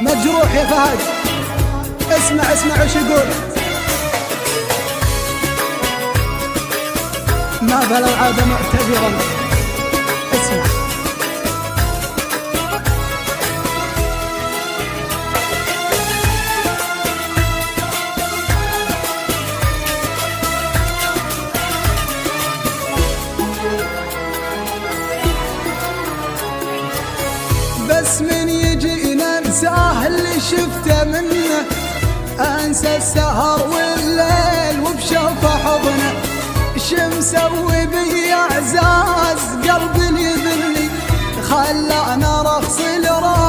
مجروح يا فهد، اسمع اسمع وش يقول. ما بلغ عاد معتذرا، اسمع. بس من يجي ننساه اللي شفته منه، انسى السهر والليل وبشوفه حضنه. شمسوي بي اعزاز قلبي يذلني، خلاني ارخص الراس